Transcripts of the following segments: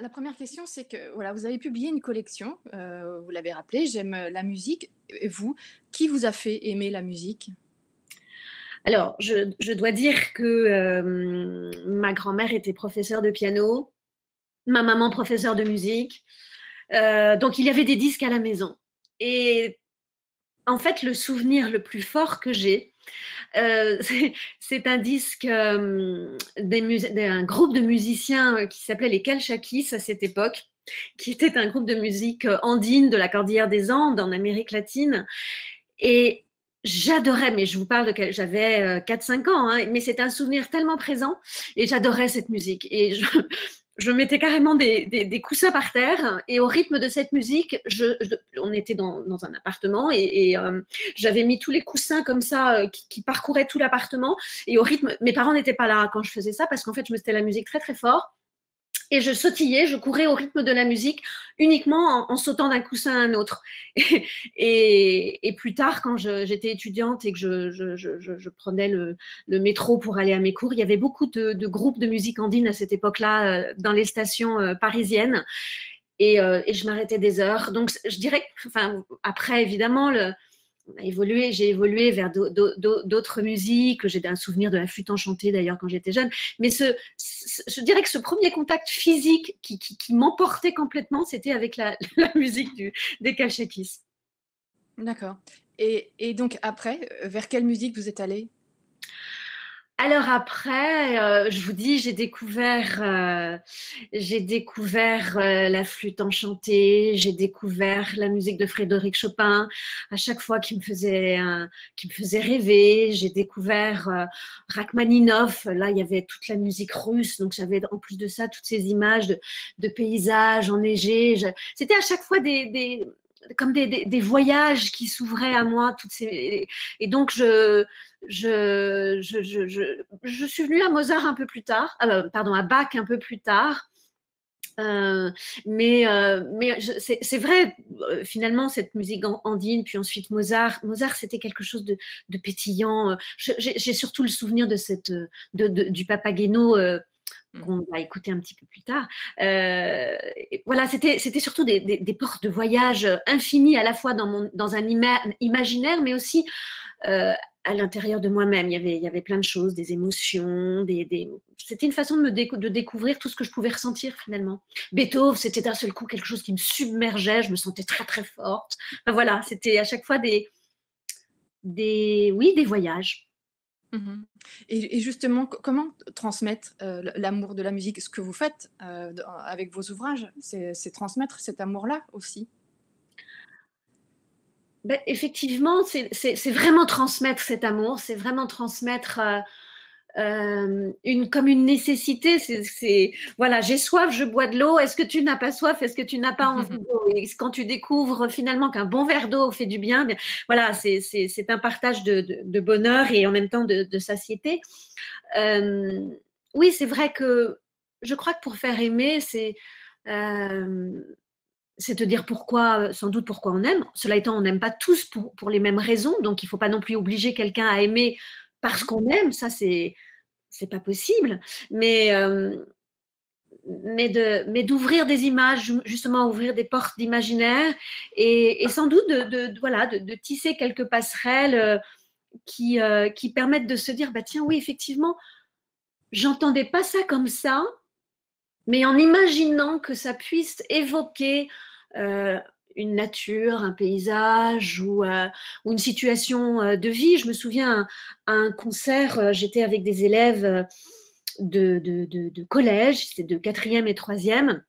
La première question, c'est que voilà, vous avez publié une collection, vous l'avez rappelé, «J'aime la musique». Et vous, qui vous a fait aimer la musique? Alors, je dois dire que ma grand-mère était professeure de piano, ma maman professeure de musique. Donc, il y avait des disques à la maison. Et en fait, le souvenir le plus fort que j'ai, c'est un disque d'un groupe de musiciens qui s'appelait les Calchaquis à cette époque, qui était un groupe de musique andine de la Cordillère des Andes en Amérique latine. Et j'adorais, mais je vous parle de j'avais 4-5 ans, hein, mais c'est un souvenir tellement présent et j'adorais cette musique. Et je mettais carrément des coussins par terre et au rythme de cette musique, on était dans un appartement et j'avais mis tous les coussins comme ça qui parcouraient tout l'appartement et au rythme, mes parents n'étaient pas là quand je faisais ça parce qu'en fait, je mettais la musique très très fort. Et je sautillais, je courais au rythme de la musique uniquement en sautant d'un coussin à un autre. Et plus tard, quand j'étais étudiante et que je prenais le métro pour aller à mes cours, il y avait beaucoup de groupes de musique andine à cette époque-là dans les stations parisiennes. Et je m'arrêtais des heures. Donc, je dirais, enfin, après, évidemment, j'ai évolué vers d'autres musiques. J'ai un souvenir de la flûte enchantée d'ailleurs quand j'étais jeune. Mais je dirais que ce premier contact physique qui m'emportait complètement, c'était avec la musique des Calchakis. D'accord. Et donc après, vers quelle musique vous êtes allés? Alors après, je vous dis, j'ai découvert la flûte enchantée, j'ai découvert la musique de Frédéric Chopin, à chaque fois qui me faisait rêver. J'ai découvert Rachmaninov. Là, il y avait toute la musique russe, donc j'avais en plus de ça toutes ces images de paysages enneigés. C'était à chaque fois comme des voyages qui s'ouvraient à moi. Et donc, je suis venue à Mozart un peu plus tard, pardon, à Bach un peu plus tard. Mais c'est vrai, finalement, cette musique andine, puis ensuite Mozart. Mozart, c'était quelque chose de pétillant. J'ai surtout le souvenir du Papageno qu'on va écouter un petit peu plus tard. Voilà, c'était surtout des portes de voyage infinies, à la fois dans un imaginaire, mais aussi à l'intérieur de moi-même. Il y avait plein de choses, des émotions, c'était une façon de découvrir tout ce que je pouvais ressentir finalement. Beethoven, c'était d'un seul coup quelque chose qui me submergeait, je me sentais très très forte. Enfin, voilà, c'était à chaque fois oui, des voyages. Mmh. Et justement, comment transmettre, l'amour de la musique? Ce que vous faites, avec vos ouvrages, c'est transmettre cet amour-là aussi? Ben, effectivement, c'est vraiment transmettre cet amour, c'est vraiment transmettre comme une nécessité. Voilà, j'ai soif, je bois de l'eau. Est-ce que tu n'as pas soif? Est-ce que tu n'as pas envie d'eau? Et quand tu découvres finalement qu'un bon verre d'eau fait du bien, bien voilà, c'est un partage de bonheur et en même temps de satiété. Euh, oui, c'est vrai que je crois que pour faire aimer, euh, c'est te dire pourquoi, sans doute pourquoi on aime. Cela étant, on n'aime pas tous pour les mêmes raisons, donc il ne faut pas non plus obliger quelqu'un à aimer parce qu'on aime. Ça, c'est pas possible. Mais d'ouvrir des images, justement, ouvrir des portes d'imaginaire et sans doute voilà, de tisser quelques passerelles qui permettent de se dire, bah tiens, oui, effectivement, j'entendais pas ça comme ça, mais en imaginant que ça puisse évoquer euh, une nature, un paysage ou une situation de vie. Je me souviens à un concert, j'étais avec des élèves de collège, c'était de quatrième et troisième.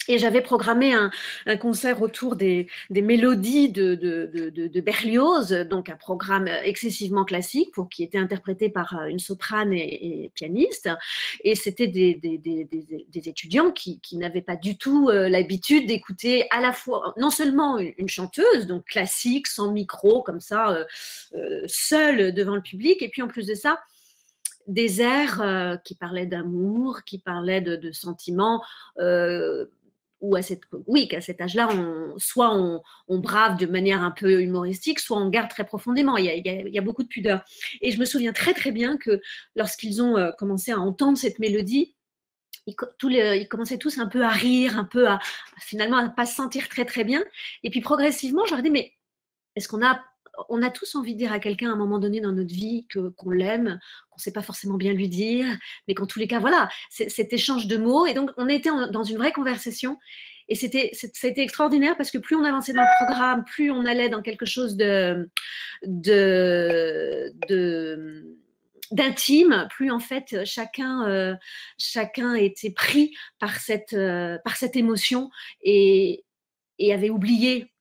Et j'avais programmé un concert autour des mélodies de Berlioz, donc un programme excessivement classique qui était interprété par une soprane et pianiste. Et c'était des étudiants qui n'avaient pas du tout l'habitude d'écouter à la fois, non seulement une chanteuse, donc classique, sans micro, comme ça, seule devant le public, et puis en plus de ça, des airs qui parlaient d'amour, qui parlaient de sentiments ou oui, qu'à cet âge-là, soit on brave de manière un peu humoristique, soit on garde très profondément. Il y a beaucoup de pudeur. Et je me souviens très très bien que lorsqu'ils ont commencé à entendre cette mélodie, ils commençaient tous un peu à rire, un peu finalement à pas se sentir très très bien. Et puis progressivement, je leur dis, mais est-ce on a tous envie de dire à quelqu'un à un moment donné dans notre vie qu'on l'aime, qu'on ne sait pas forcément bien lui dire, mais qu'en tous les cas, voilà, cet échange de mots. Et donc, on était dans une vraie conversation. Et c'était extraordinaire parce que plus on avançait dans le programme, plus on allait dans quelque chose d'intime, plus en fait chacun était pris par cette émotion et avait oublié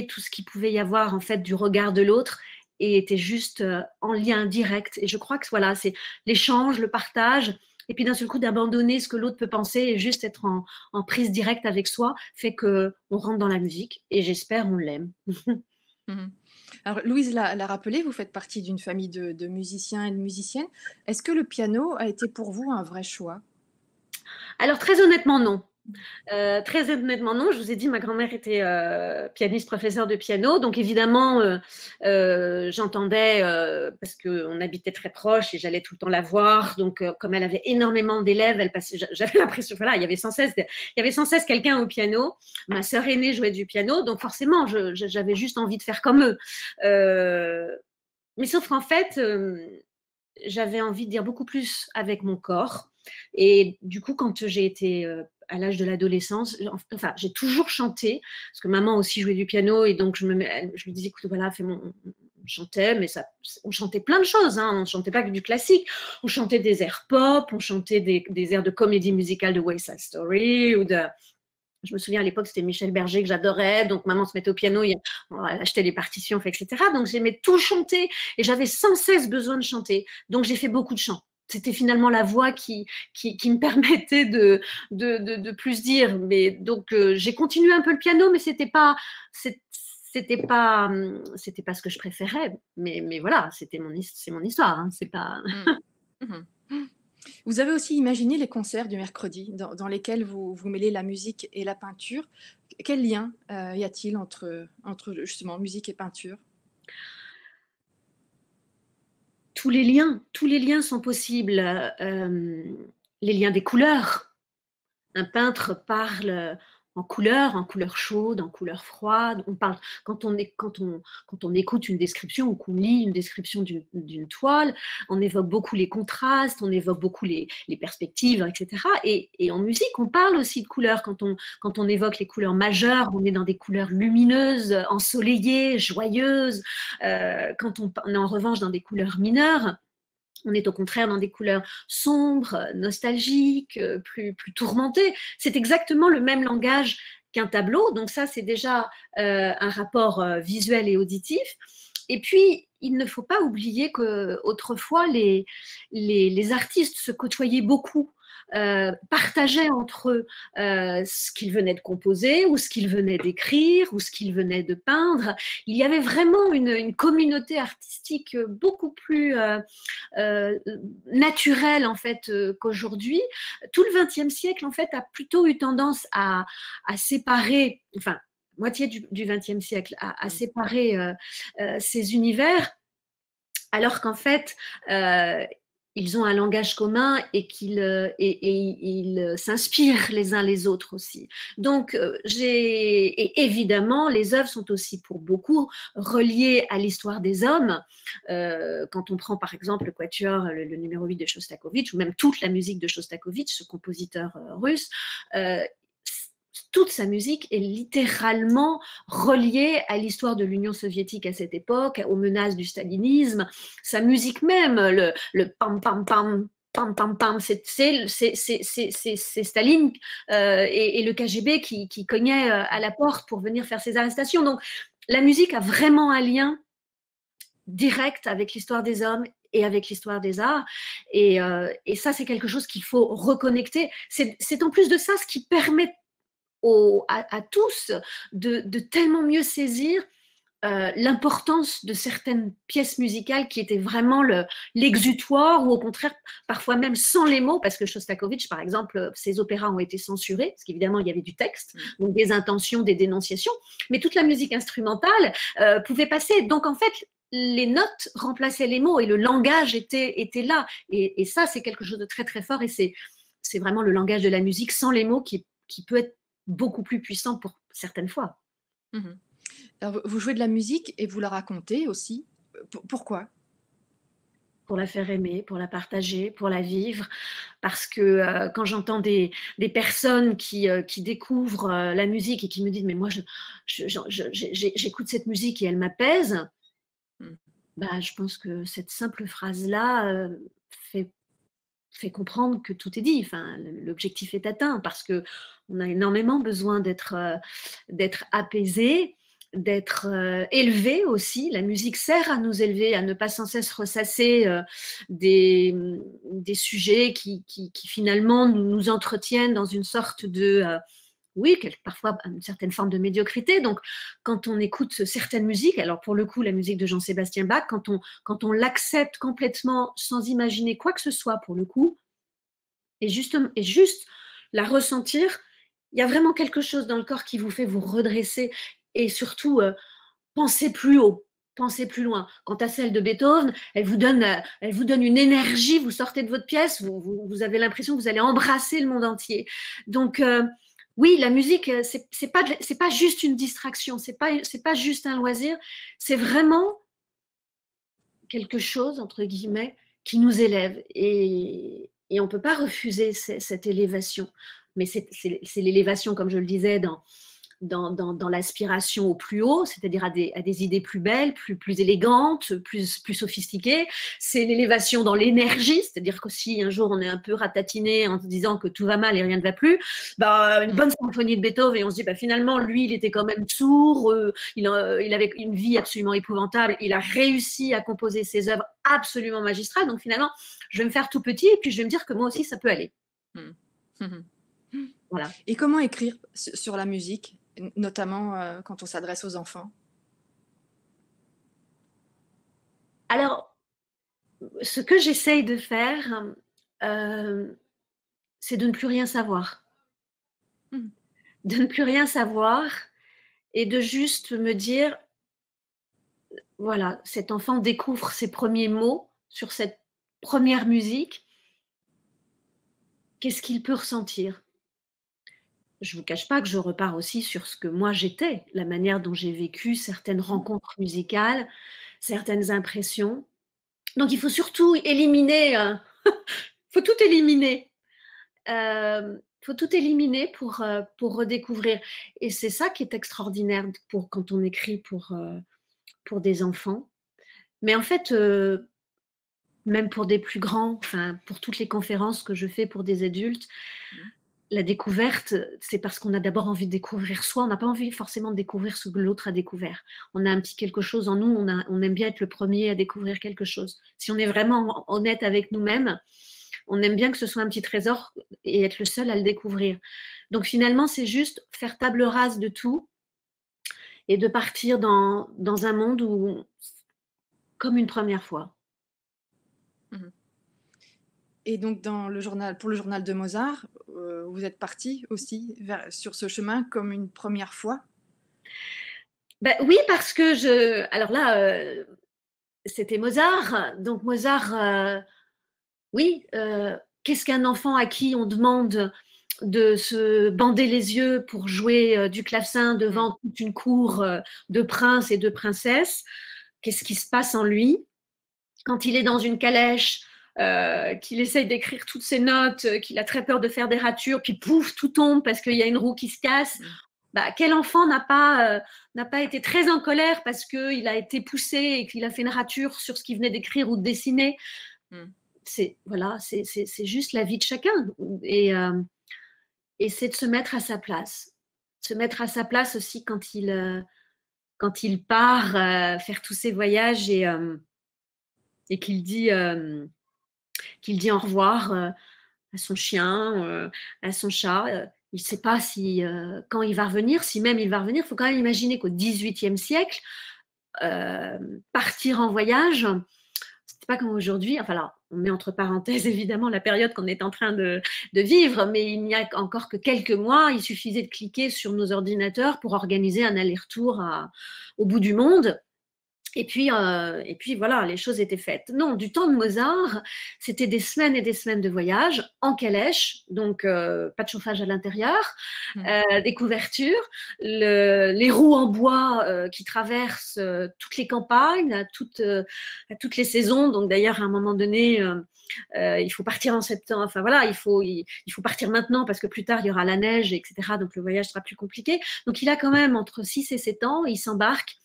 tout ce qu'il pouvait y avoir en fait du regard de l'autre et était juste en lien direct. Et je crois que voilà, c'est l'échange, le partage, et puis d'un seul coup d'abandonner ce que l'autre peut penser et juste être en prise directe avec soi, fait qu'on rentre dans la musique et j'espère on l'aime. Mmh. Alors Louise l'a rappelé, vous faites partie d'une famille de musiciens et de musiciennes. Est-ce que le piano a été pour vous un vrai choix? Alors très honnêtement, non. Très honnêtement, non. Je vous ai dit, ma grand-mère était pianiste, professeure de piano. Donc, évidemment, j'entendais, parce qu'on habitait très proche et j'allais tout le temps la voir. Donc, comme elle avait énormément d'élèves, j'avais l'impression, voilà, il y avait sans cesse quelqu'un au piano. Ma sœur aînée jouait du piano. Donc, forcément, j'avais juste envie de faire comme eux. Mais sauf qu'en fait, j'avais envie de dire beaucoup plus avec mon corps. Et du coup, quand j'ai été à l'âge de l'adolescence, enfin, j'ai toujours chanté, parce que maman aussi jouait du piano, et donc je lui disais, écoute, voilà, on chantait, mais on chantait plein de choses, hein, on ne chantait pas que du classique, on chantait des airs pop, on chantait des airs de comédie musicale de West Side Story, je me souviens à l'époque, c'était Michel Berger que j'adorais. Donc, maman se mettait au piano, elle achetait les partitions, etc. Donc, j'aimais tout chanter et j'avais sans cesse besoin de chanter. Donc, j'ai fait beaucoup de chants. C'était finalement la voix qui me permettait de plus dire. Mais donc, j'ai continué un peu le piano, mais c'était pas ce que je préférais. Mais voilà, c'est mon histoire. Hein, c'est pas. Mmh. Vous avez aussi imaginé les concerts du mercredi dans lesquels vous mêlez la musique et la peinture. Quel lien y a-t-il entre justement musique et peinture? Tous les liens sont possibles. Les liens des couleurs. Un peintre parle en couleur chaude, en couleur froide. On parle quand on écoute une description ou qu'on lit une description d'une toile, on évoque beaucoup les contrastes, on évoque beaucoup les perspectives, etc. Et en musique, on parle aussi de couleurs. Quand on évoque les couleurs majeures, on est dans des couleurs lumineuses, ensoleillées, joyeuses. Quand on est en revanche dans des couleurs mineures, on est au contraire dans des couleurs sombres, nostalgiques, plus tourmentées. C'est exactement le même langage qu'un tableau. Donc ça, c'est déjà un rapport visuel et auditif. Et puis, il ne faut pas oublier qu'autrefois, les artistes se côtoyaient beaucoup, partageaient entre eux ce qu'ils venaient de composer ou ce qu'ils venaient d'écrire ou ce qu'ils venaient de peindre. Il y avait vraiment une communauté artistique beaucoup plus naturelle en fait qu'aujourd'hui. Tout le XXe siècle en fait a plutôt eu tendance à séparer, enfin moitié du XXe siècle, à séparer ces univers, alors qu'en fait ils ont un langage commun et qu'ils s'inspirent les uns les autres aussi. Donc, et évidemment, les œuvres sont aussi pour beaucoup reliées à l'histoire des hommes. Quand on prend par exemple le quatuor, le numéro 8 de Shostakovich, ou même toute la musique de Shostakovich, ce compositeur russe, toute sa musique est littéralement reliée à l'histoire de l'Union soviétique à cette époque, aux menaces du stalinisme. Sa musique même, le pam pam pam pam pam pam, c'est Staline et le KGB qui cognaient à la porte pour venir faire ses arrestations. Donc la musique a vraiment un lien direct avec l'histoire des hommes et avec l'histoire des arts. Et ça, c'est quelque chose qu'il faut reconnecter. C'est en plus de ça ce qui permet à tous de tellement mieux saisir l'importance de certaines pièces musicales qui étaient vraiment l'exutoire, ou au contraire, parfois même sans les mots, parce que Shostakovich, par exemple, ses opéras ont été censurés, parce qu'évidemment, il y avait du texte, donc des intentions, des dénonciations, mais toute la musique instrumentale pouvait passer. Donc, en fait, les notes remplaçaient les mots et le langage était là. Et ça, c'est quelque chose de très, très fort, et c'est vraiment le langage de la musique sans les mots qui peut être beaucoup plus puissant pour certaines fois. Mmh. Alors vous jouez de la musique et vous la racontez aussi. Pourquoi? Pour la faire aimer, pour la partager, pour la vivre. Parce que quand j'entends des personnes qui découvrent la musique et qui me disent mais moi j'écoute cette musique et elle m'apaise, Mmh. bah, je pense que cette simple phrase-là fait comprendre que tout est dit. Enfin, l'objectif est atteint parce que on a énormément besoin d'être apaisé, d'être élevé aussi. La musique sert à nous élever, à ne pas sans cesse ressasser des sujets qui finalement nous entretiennent dans une sorte de oui, parfois une certaine forme de médiocrité. Donc, quand on écoute certaines musiques, alors pour le coup, la musique de Jean-Sébastien Bach, quand on l'accepte complètement sans imaginer quoi que ce soit pour le coup, et juste la ressentir, il y a vraiment quelque chose dans le corps qui vous fait vous redresser et surtout penser plus haut, penser plus loin. Quant à celle de Beethoven, elle vous donne une énergie, vous sortez de votre pièce, vous avez l'impression que vous allez embrasser le monde entier. Donc, oui, la musique, c'est pas juste une distraction, c'est pas juste un loisir, c'est vraiment quelque chose, entre guillemets, qui nous élève. Et on ne peut pas refuser cette élévation. Mais c'est l'élévation, comme je le disais, dans l'aspiration au plus haut, c'est-à-dire à des idées plus belles, plus élégantes, plus sophistiquées. C'est l'élévation dans l'énergie, c'est-à-dire que si un jour on est un peu ratatiné en se disant que tout va mal et rien ne va plus, bah, une bonne symphonie de Beethoven et on se dit bah, finalement lui il était quand même sourd, il avait une vie absolument épouvantable, il a réussi à composer ses œuvres absolument magistrales, donc finalement je vais me faire tout petit et puis je vais me dire que moi aussi ça peut aller. Voilà. Et comment écrire sur la musique, notamment quand on s'adresse aux enfants? Alors, ce que j'essaye de faire, c'est de ne plus rien savoir. Mmh. De ne plus rien savoir et de juste me dire, voilà, cet enfant découvre ses premiers mots sur cette première musique. Qu'est-ce qu'il peut ressentir? Je ne vous cache pas que je repars aussi sur ce que moi j'étais, la manière dont j'ai vécu certaines rencontres musicales, certaines impressions. Donc il faut surtout éliminer, faut tout éliminer. Faut tout éliminer pour redécouvrir. Et c'est ça qui est extraordinaire quand on écrit pour des enfants. Mais en fait, même pour des plus grands, enfin, pour toutes les conférences que je fais pour des adultes, la découverte, c'est parce qu'on a d'abord envie de découvrir soi. On n'a pas envie forcément de découvrir ce que l'autre a découvert. On a un petit quelque chose en nous, on aime bien être le premier à découvrir quelque chose. Si on est vraiment honnête avec nous-mêmes, on aime bien que ce soit un petit trésor et être le seul à le découvrir. Donc finalement, c'est juste faire table rase de tout et de partir dans un monde où, comme une première fois. Mmh. Et donc pour le journal de Mozart, vous êtes partie aussi sur ce chemin comme une première fois? Ben, oui, parce que alors là, c'était Mozart. Donc Mozart, oui, qu'est-ce qu'un enfant à qui on demande de se bander les yeux pour jouer du clavecin devant toute une cour de princes et de princesses? Qu'est-ce qui se passe en lui quand il est dans une calèche, qu'il essaye d'écrire toutes ses notes, qu'il a très peur de faire des ratures, puis pouf, tout tombe parce qu'il y a une roue qui se casse? Bah, quel enfant n'a pas été très en colère parce qu'il a été poussé et qu'il a fait une rature sur ce qu'il venait d'écrire ou de dessiner? C'est juste la vie de chacun. Et c'est de se mettre à sa place. Se mettre à sa place aussi quand il part faire tous ses voyages et qu'il dit au revoir à son chien, à son chat. Il ne sait pas quand il va revenir, si même il va revenir. Il faut quand même imaginer qu'au XVIIIe siècle, partir en voyage, c'était pas comme aujourd'hui. Enfin là, on met entre parenthèses évidemment la période qu'on est en train de vivre, mais il n'y a encore que quelques mois, il suffisait de cliquer sur nos ordinateurs pour organiser un aller-retour au bout du monde. Et puis voilà, les choses étaient faites. Non, du temps de Mozart, c'était des semaines et des semaines de voyage en calèche, donc pas de chauffage à l'intérieur, Mmh. des couvertures, les roues en bois qui traversent toutes les campagnes, à toutes les saisons. Donc d'ailleurs, à un moment donné, il faut partir en septembre. Enfin voilà, il faut partir maintenant parce que plus tard, il y aura la neige, etc. Donc le voyage sera plus compliqué. Donc il a quand même entre 6 et 7 ans, il s'embarque.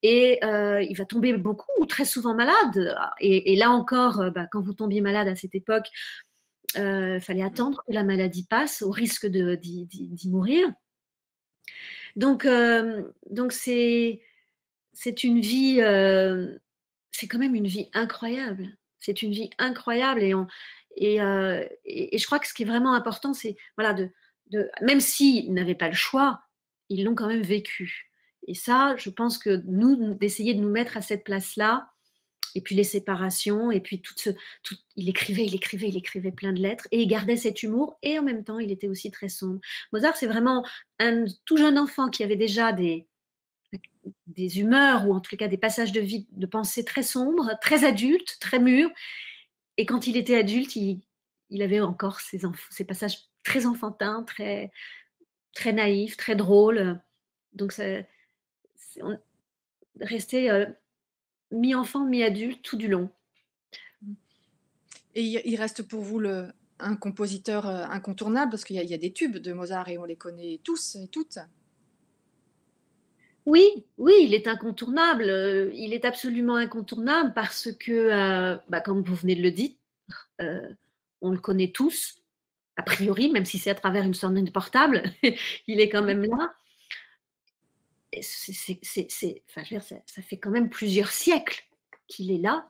Et il va tomber beaucoup ou très souvent malade. Et là encore, quand vous tombiez malade à cette époque, il fallait attendre que la maladie passe au risque d'y mourir. Donc c'est une vie, c'est quand même une vie incroyable. C'est une vie incroyable et je crois que ce qui est vraiment important, c'est voilà, même s'ils n'avaient pas le choix, ils l'ont quand même vécu. Et ça, je pense que nous, d'essayer de nous mettre à cette place-là, et puis les séparations, et puis il écrivait plein de lettres, et il gardait cet humour, et en même temps, il était aussi très sombre. Mozart, c'est vraiment un tout jeune enfant qui avait déjà des humeurs, ou en tout cas des passages de vie, de pensée très sombres, très adultes, très mûrs, et quand il était adulte, il avait encore ces passages très enfantins, très, très naïfs, très drôles. Donc, on restait mi-enfant, mi-adulte tout du long. Et il reste pour vous un compositeur incontournable, parce qu'il y a des tubes de Mozart et on les connaît tous et toutes. Oui, oui, il est incontournable. Il est absolument incontournable parce que, comme vous venez de le dire, euh, on le connaît tous, a priori, même si c'est à travers une sonnerie portable, il est quand Oui. même là. Enfin, je veux dire, ça fait quand même plusieurs siècles qu'il est là.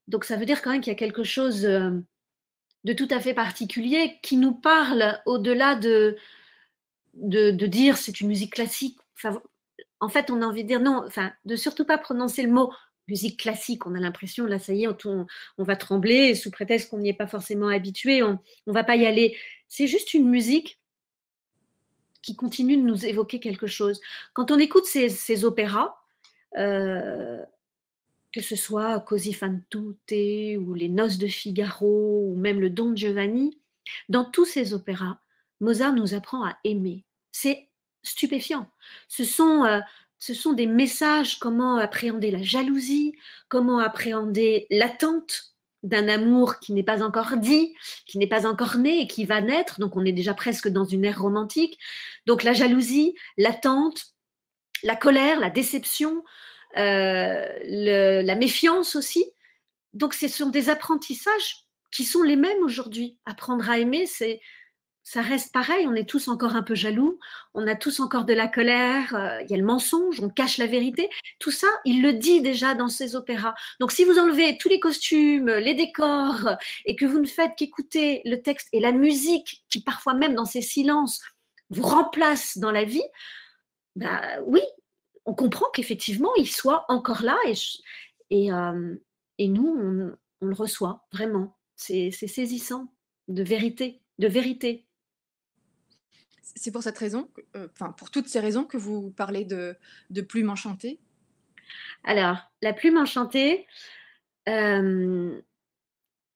Donc ça veut dire quand même qu'il y a quelque chose de tout à fait particulier qui nous parle au-delà de dire c'est une musique classique. Enfin, en fait, on a envie de dire non, enfin, de surtout pas prononcer le mot musique classique. On a l'impression, là, ça y est, on va trembler sous prétexte qu'on n'y est pas forcément habitué. On va pas y aller. C'est juste une musique qui continue de nous évoquer quelque chose. Quand on écoute ces opéras, euh, que ce soit Così fan tutte ou Les Noces de Figaro ou même le Don Giovanni, dans tous ces opéras, Mozart nous apprend à aimer. C'est stupéfiant. Ce sont, euh, ce sont des messages, comment appréhender la jalousie, comment appréhender l'attente d'un amour qui n'est pas encore dit, qui n'est pas encore né et qui va naître. Donc on est déjà presque dans une ère romantique. Donc la jalousie, l'attente, la colère, la déception, la méfiance aussi. Donc, ce sont des apprentissages qui sont les mêmes aujourd'hui. Apprendre à aimer, ça reste pareil. On est tous encore un peu jaloux, on a tous encore de la colère, il y a le mensonge, on cache la vérité. Tout ça, il le dit déjà dans ses opéras. Donc, si vous enlevez tous les costumes, les décors, et que vous ne faites qu'écouter le texte et la musique, qui parfois même dans ces silences vous remplace dans la vie, oui, on comprend qu'effectivement, il soit encore là et, euh, et nous, on le reçoit vraiment. C'est saisissant de vérité, de vérité. C'est pour cette raison, enfin pour toutes ces raisons que vous parlez de plume enchantée. Alors, la plume enchantée, euh,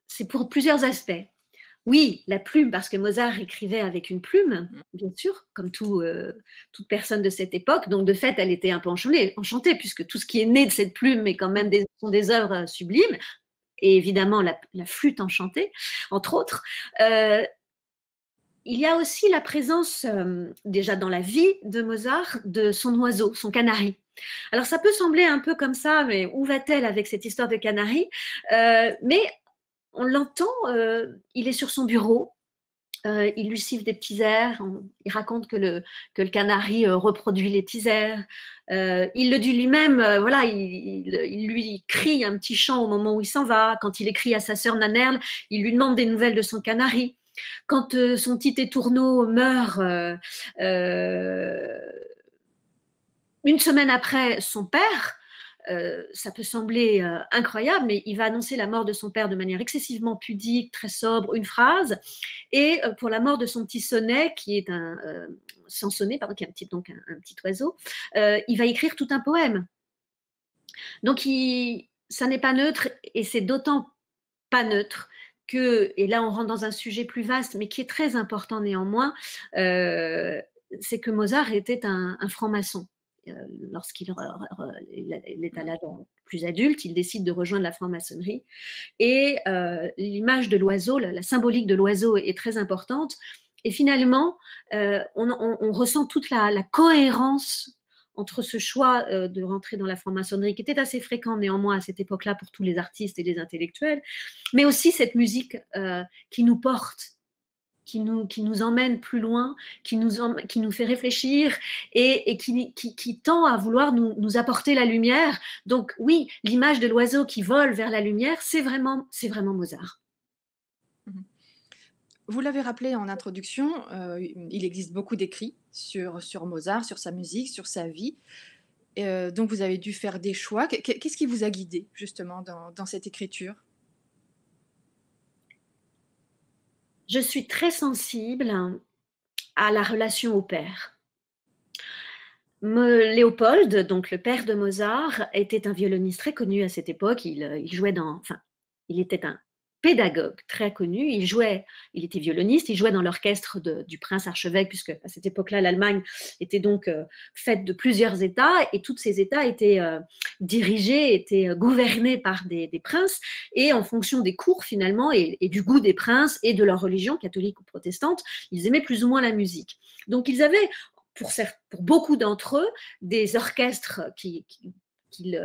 c'est pour plusieurs aspects. Oui, la plume, parce que Mozart écrivait avec une plume, bien sûr, comme toute personne de cette époque. Donc, de fait, elle était un peu enchantée, puisque tout ce qui est né de cette plume est quand même sont des œuvres sublimes. Et évidemment, la flûte enchantée, entre autres. Il y a aussi la présence, déjà dans la vie de Mozart, de son oiseau, son canari. Alors, ça peut sembler un peu comme ça, mais où va-t-elle avec cette histoire de canari? Mais on l'entend, il est sur son bureau, il lui siffle des petits airs, il raconte que le canari reproduit les petits airs. Il le dit lui-même, voilà, il lui crie un petit chant au moment où il s'en va. Quand il écrit à sa sœur Nannerl, il lui demande des nouvelles de son canari. Quand son petit étourneau meurt, une semaine après son père, ça peut sembler incroyable, mais il va annoncer la mort de son père de manière excessivement pudique, très sobre, une phrase. Et pour la mort de son petit sonnet, qui est sansonnet, pardon, qui est donc un petit oiseau, il va écrire tout un poème. Donc, ça n'est pas neutre, et c'est d'autant pas neutre que, et là on rentre dans un sujet plus vaste, mais qui est très important néanmoins, c'est que Mozart était un franc-maçon. Lorsqu'il il est à l'âge plus adulte, il décide de rejoindre la franc-maçonnerie. Et l'image de l'oiseau, la symbolique de l'oiseau est très importante. Et finalement, on ressent toute la cohérence entre ce choix de rentrer dans la franc-maçonnerie, qui était assez fréquent néanmoins à cette époque-là pour tous les artistes et les intellectuels, mais aussi cette musique qui nous porte, qui nous emmène plus loin, qui nous fait réfléchir, et qui tend à vouloir nous apporter la lumière. Donc oui, l'image de l'oiseau qui vole vers la lumière, c'est vraiment Mozart. Mmh. Vous l'avez rappelé en introduction, il existe beaucoup d'écrits sur Mozart, sur sa musique, sur sa vie. Donc vous avez dû faire des choix. Qu'est-ce qui vous a guidé justement dans cette écriture? Je suis très sensible à la relation au père. Léopold, donc le père de Mozart, était un violoniste très connu à cette époque. Il jouait enfin, il était un pédagogue très connu. Il était violoniste, il jouait dans l'orchestre du prince archevêque, puisque à cette époque-là, l'Allemagne était donc faite de plusieurs États, et tous ces États étaient dirigés, étaient gouvernés par des princes, et en fonction des cours finalement, et du goût des princes et de leur religion, catholique ou protestante, ils aimaient plus ou moins la musique. Donc ils avaient, pour beaucoup d'entre eux, des orchestres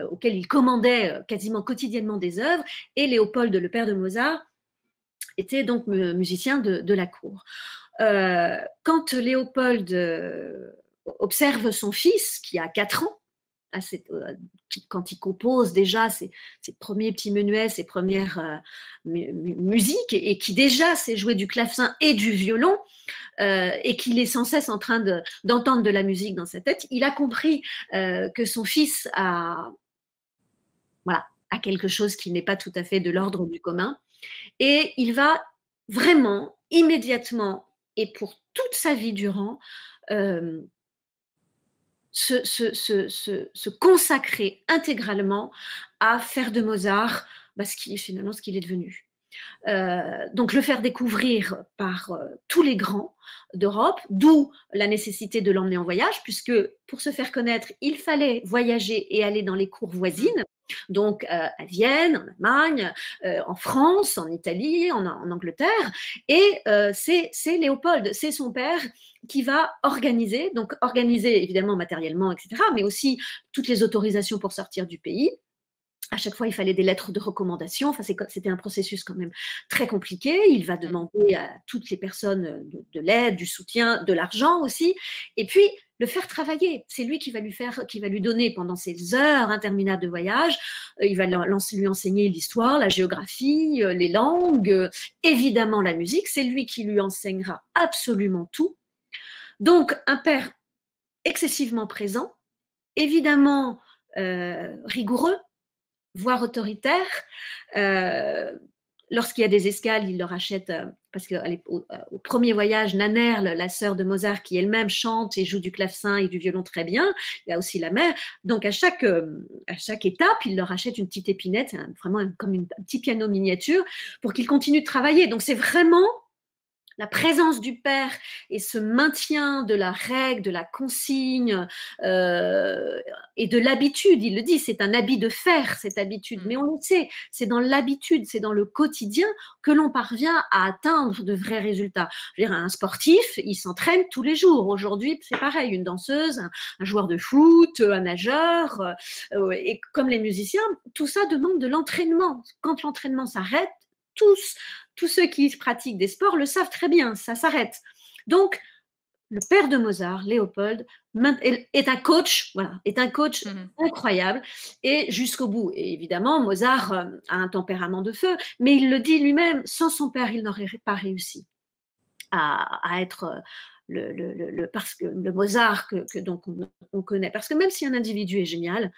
auxquels ils commandaient quasiment quotidiennement des œuvres, et Léopold, le père de Mozart, était donc musicien de la cour. Quand Léopold observe son fils, qui a 4 ans, quand il compose déjà ses premiers petits menuets, ses premières musiques, et qui déjà sait jouer du clavecin et du violon, et qu'il est sans cesse en train d'entendre de la musique dans sa tête, il a compris que son fils a quelque chose qui n'est pas tout à fait de l'ordre du commun, et il va vraiment, immédiatement, et pour toute sa vie durant, se consacrer intégralement à faire de Mozart finalement ce qu'il est devenu. Donc le faire découvrir par tous les grands d'Europe, d'où la nécessité de l'emmener en voyage, puisque pour se faire connaître, il fallait voyager et aller dans les cours voisines, donc à Vienne, en Allemagne, en France, en Italie, en Angleterre, et c'est Léopold, c'est son père qui va organiser évidemment matériellement, etc., mais aussi toutes les autorisations pour sortir du pays. À chaque fois, il fallait des lettres de recommandation. Enfin, c'était un processus quand même très compliqué. Il va demander à toutes les personnes de l'aide, du soutien, de l'argent aussi. Et puis, le faire travailler. C'est lui qui va lui donner pendant ces heures interminables de voyage. Il va lui enseigner l'histoire, la géographie, les langues, évidemment la musique. C'est lui qui lui enseignera absolument tout. Donc, un père excessivement présent, évidemment rigoureux, voire autoritaire. Lorsqu'il y a des escales, il leur achète, parce qu'au premier voyage, Nannerl, la sœur de Mozart, qui elle-même chante et joue du clavecin et du violon très bien, il y a aussi la mère. Donc à chaque étape, il leur achète une petite épinette, vraiment comme un petit piano miniature, pour qu'ils continuent de travailler. Donc c'est vraiment la présence du père et ce maintien de la règle, de la consigne et de l'habitude. Il le dit, c'est un habit de fer, cette habitude. Mais on le sait, c'est dans l'habitude, c'est dans le quotidien que l'on parvient à atteindre de vrais résultats. Je veux dire, un sportif, il s'entraîne tous les jours. Aujourd'hui, c'est pareil, une danseuse, un joueur de foot, un nageur. Et comme les musiciens, tout ça demande de l'entraînement. Quand l'entraînement s'arrête, tous ceux qui pratiquent des sports le savent très bien, ça s'arrête. Donc, le père de Mozart, Léopold, est un coach, incroyable, et jusqu'au bout. Et évidemment, Mozart a un tempérament de feu, mais il le dit lui-même, sans son père, il n'aurait pas réussi à être parce que le Mozart que donc on connaît. Parce que même si un individu est génial,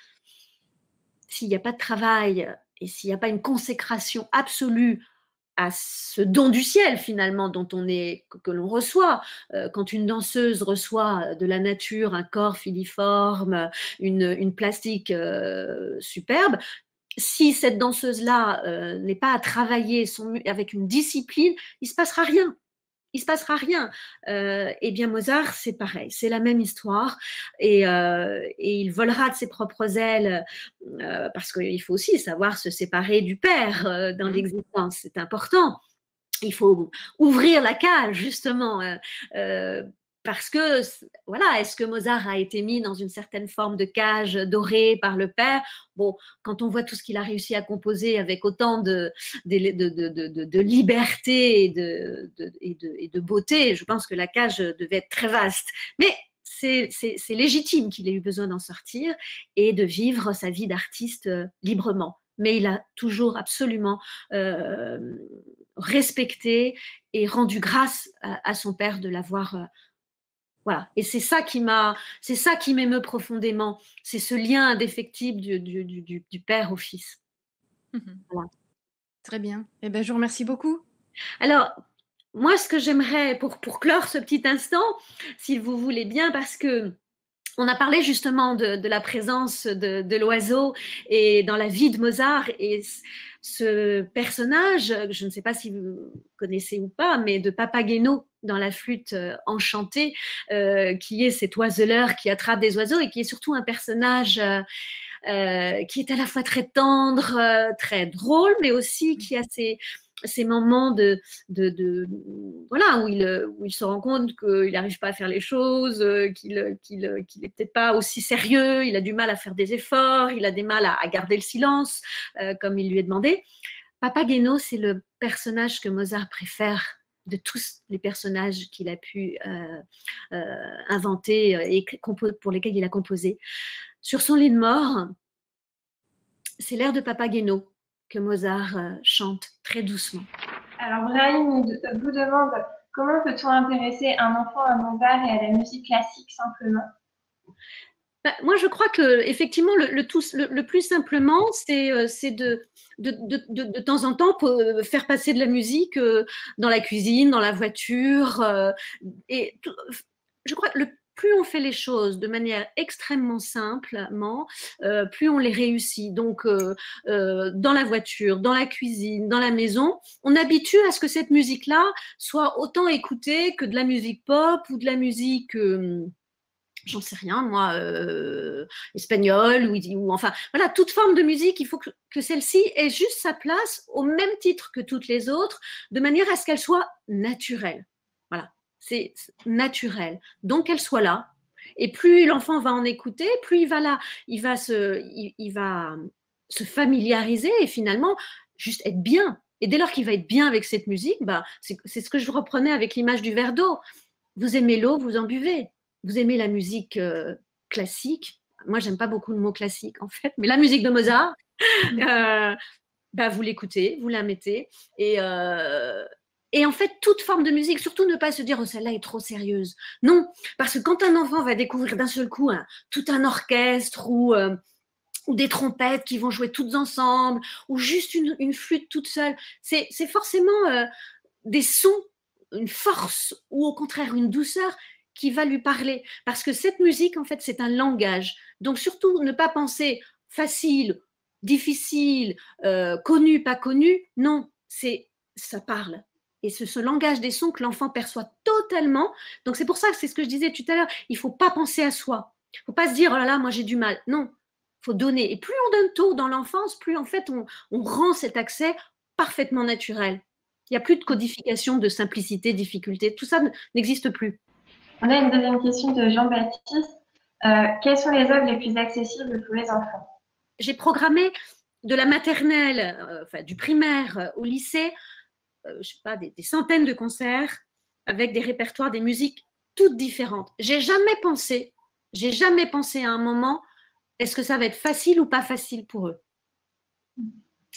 s'il n'y a pas de travail et s'il n'y a pas une consécration absolue à ce don du ciel finalement que l'on reçoit. Quand une danseuse reçoit de la nature un corps filiforme, une plastique superbe, si cette danseuse-là n'est pas à travailler avec une discipline, il ne se passera rien. Il ne se passera rien. Eh bien, Mozart, c'est pareil, c'est la même histoire. Et il volera de ses propres ailes, parce qu'il faut aussi savoir se séparer du père dans l'existence, c'est important. Il faut ouvrir la cage, justement, parce que, voilà, est-ce que Mozart a été mis dans une certaine forme de cage dorée par le père? Bon, quand on voit tout ce qu'il a réussi à composer avec autant de liberté et de beauté, je pense que la cage devait être très vaste. Mais c'est légitime qu'il ait eu besoin d'en sortir et de vivre sa vie d'artiste librement. Mais il a toujours absolument respecté et rendu grâce à son père de l'avoir. Voilà. Et c'est ça qui m'émeut profondément. C'est ce lien indéfectible du père au fils. Voilà. Très bien. Eh ben, je vous remercie beaucoup. Alors, moi, ce que j'aimerais, pour clore ce petit instant, si vous voulez bien, parce que on a parlé justement de la présence de l'oiseau et dans la vie de Mozart, et ce personnage, je ne sais pas si vous connaissez ou pas, mais de Papageno dans la flûte enchantée, qui est cet oiseleur qui attrape des oiseaux et qui est surtout un personnage qui est à la fois très tendre, très drôle, mais aussi qui a ces moments voilà, où il se rend compte qu'il n'arrive pas à faire les choses, qu'il n'est peut-être pas aussi sérieux, il a du mal à faire des efforts, il a du mal à garder le silence, comme il lui est demandé. Papageno, c'est le personnage que Mozart préfère de tous les personnages qu'il a pu inventer et pour lesquels il a composé. Sur son lit de mort, c'est l'air de Papageno que Mozart chante très doucement. Alors Brahim vous demande comment peut-on intéresser un enfant à Mozart et à la musique classique simplement? Moi, je crois que effectivement, le plus simplement, c'est de temps en temps faire passer de la musique dans la cuisine, dans la voiture. Je crois que plus on fait les choses de manière extrêmement simplement, plus on les réussit. Donc, dans la voiture, dans la cuisine, dans la maison, on habitue à ce que cette musique-là soit autant écoutée que de la musique pop ou de la musique j'en sais rien, moi, espagnole, ou enfin, voilà, toute forme de musique, il faut que celle-ci ait juste sa place au même titre que toutes les autres, de manière à ce qu'elle soit naturelle. Voilà, c'est naturel. Donc, qu'elle soit là. Et plus l'enfant va en écouter, plus il va se familiariser et finalement juste être bien. Et dès lors qu'il va être bien avec cette musique, bah, c'est ce que je reprenais avec l'image du verre d'eau. Vous aimez l'eau, vous en buvez. Vous aimez la musique classique. Moi, j'aime pas beaucoup le mot classique, en fait, mais la musique de Mozart, bah, vous l'écoutez, vous la mettez. Et en fait, toute forme de musique, surtout ne pas se dire « oh, celle-là est trop sérieuse ». Non, parce que quand un enfant va découvrir d'un seul coup tout un orchestre ou des trompettes qui vont jouer toutes ensemble, ou juste une flûte toute seule, c'est forcément des sons, une force, ou au contraire une douceur qui va lui parler. Parce que cette musique, en fait, c'est un langage. Donc, surtout, ne pas penser facile, difficile, connu, pas connu. Non, ça parle. Et ce langage des sons que l'enfant perçoit totalement. Donc, c'est pour ça que c'est ce que je disais tout à l'heure. Il ne faut pas penser à soi. Il ne faut pas se dire, oh là là, moi j'ai du mal. Non, il faut donner. Et plus on donne tôt dans l'enfance, plus en fait, on rend cet accès parfaitement naturel. Il n'y a plus de codification de simplicité, difficulté. Tout ça n'existe plus. On a une deuxième question de Jean-Baptiste. Quelles sont les œuvres les plus accessibles pour les enfants? J'ai programmé de la maternelle, enfin du primaire au lycée, je sais pas, des centaines de concerts avec des répertoires, des musiques toutes différentes. J'ai jamais pensé à un moment, est-ce que ça va être facile ou pas facile pour eux?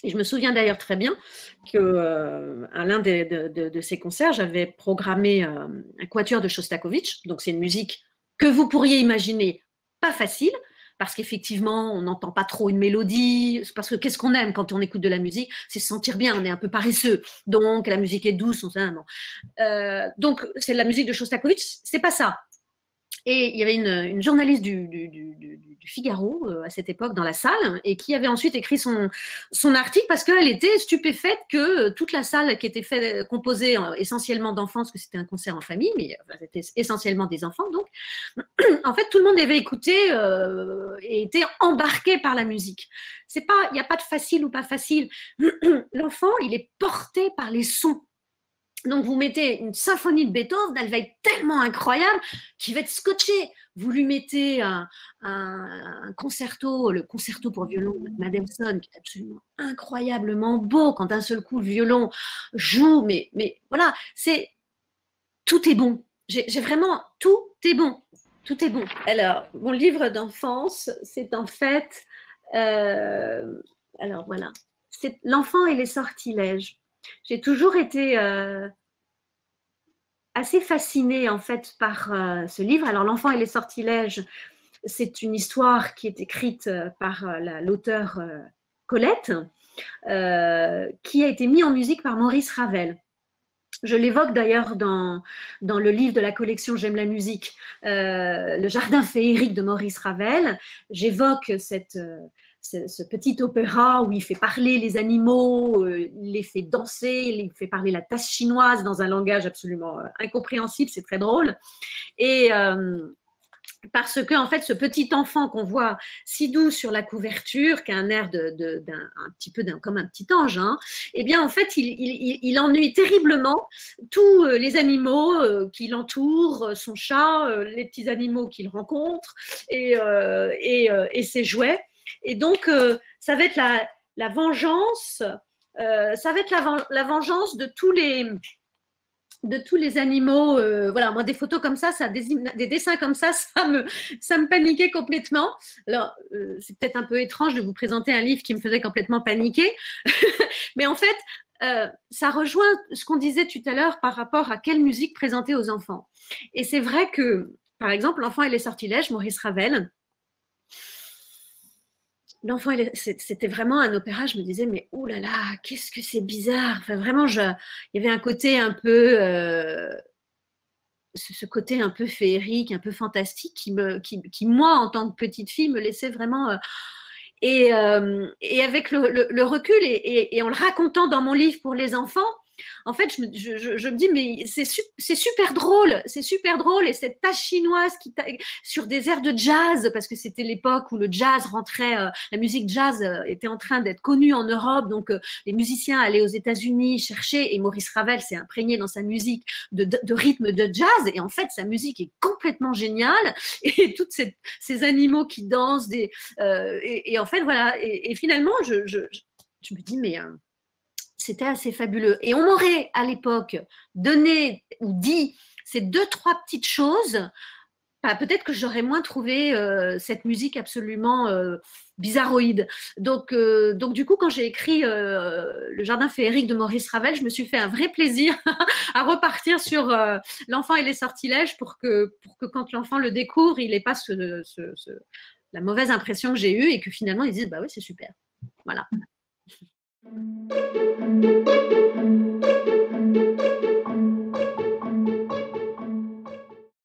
Et je me souviens d'ailleurs très bien qu'à l'un de ces concerts, j'avais programmé un quatuor de Shostakovich. Donc, c'est une musique que vous pourriez imaginer pas facile, parce qu'effectivement, on n'entend pas trop une mélodie, parce que qu'est-ce qu'on aime quand on écoute de la musique? C'est se sentir bien, on est un peu paresseux. Donc, la musique est douce, donc, c'est la musique de Shostakovich, c'est pas ça. Et il y avait une journaliste du Figaro à cette époque dans la salle et qui avait ensuite écrit son article parce qu'elle était stupéfaite que toute la salle qui était composée essentiellement d'enfants, parce que c'était un concert en famille, mais c'était essentiellement des enfants, donc en fait tout le monde avait écouté et était embarqué par la musique. Il n'y a pas de facile ou pas facile. L'enfant, il est porté par les sons. Donc, vous mettez une symphonie de Beethoven, elle va être tellement incroyable qu'il va être scotché. Vous lui mettez un concerto, le concerto pour violon de Mendelssohn, qui est absolument incroyablement beau quand d'un seul coup le violon joue. Mais voilà, tout est bon. J'ai vraiment, tout est bon. Tout est bon. Alors, mon livre d'enfance, c'est en fait, alors voilà, c'est L'enfant et les sortilèges. J'ai toujours été assez fascinée en fait par ce livre. Alors, L'enfant et les sortilèges, c'est une histoire qui est écrite par l'auteur Colette, qui a été mise en musique par Maurice Ravel. Je l'évoque d'ailleurs dans le livre de la collection J'aime la musique, Le jardin féerique de Maurice Ravel. J'évoque ce petit opéra où il fait parler les animaux, il les fait danser, il fait parler la tasse chinoise dans un langage absolument incompréhensible, c'est très drôle. Et parce que en fait, ce petit enfant qu'on voit si doux sur la couverture, qui a un air comme un petit ange, hein, eh bien en fait, il ennuie terriblement tous les animaux qui l'entourent, son chat, les petits animaux qu'il rencontre et ses jouets. Et donc, ça va être la vengeance, ça va être la vengeance de tous les animaux. Voilà, moi, des photos comme ça, des dessins comme ça me paniquait complètement. Alors, c'est peut-être un peu étrange de vous présenter un livre qui me faisait complètement paniquer, mais en fait, ça rejoint ce qu'on disait tout à l'heure par rapport à quelle musique présenter aux enfants. Et c'est vrai que, par exemple, L'enfant et les sortilèges, Maurice Ravel, L'enfant, c'était vraiment un opéra. Je me disais, mais oulala, qu'est-ce que c'est bizarre. Enfin, vraiment, il y avait un côté un peu, ce côté un peu féerique, un peu fantastique, qui moi, en tant que petite fille, me laissait vraiment. Et avec le recul et en le racontant dans mon livre pour les enfants, en fait, je me dis, mais c'est super drôle, et cette tache chinoise sur des airs de jazz, parce que c'était l'époque où le jazz rentrait, la musique jazz était en train d'être connue en Europe, donc les musiciens allaient aux États-Unis chercher, et Maurice Ravel s'est imprégné dans sa musique de rythme de jazz, et en fait, sa musique est complètement géniale, et tous ces animaux qui dansent, et en fait, voilà, et finalement, je me dis, mais c'était assez fabuleux. Et on m'aurait, à l'époque, donné ou dit ces 2-3 petites choses, bah, peut-être que j'aurais moins trouvé cette musique absolument bizarroïde. Donc, du coup, quand j'ai écrit Le jardin féerique de Maurice Ravel, je me suis fait un vrai plaisir à repartir sur L'enfant et les sortilèges pour que quand l'enfant le découvre, il n'ait pas la mauvaise impression que j'ai eue et que finalement, il dise, bah oui, c'est super. Voilà.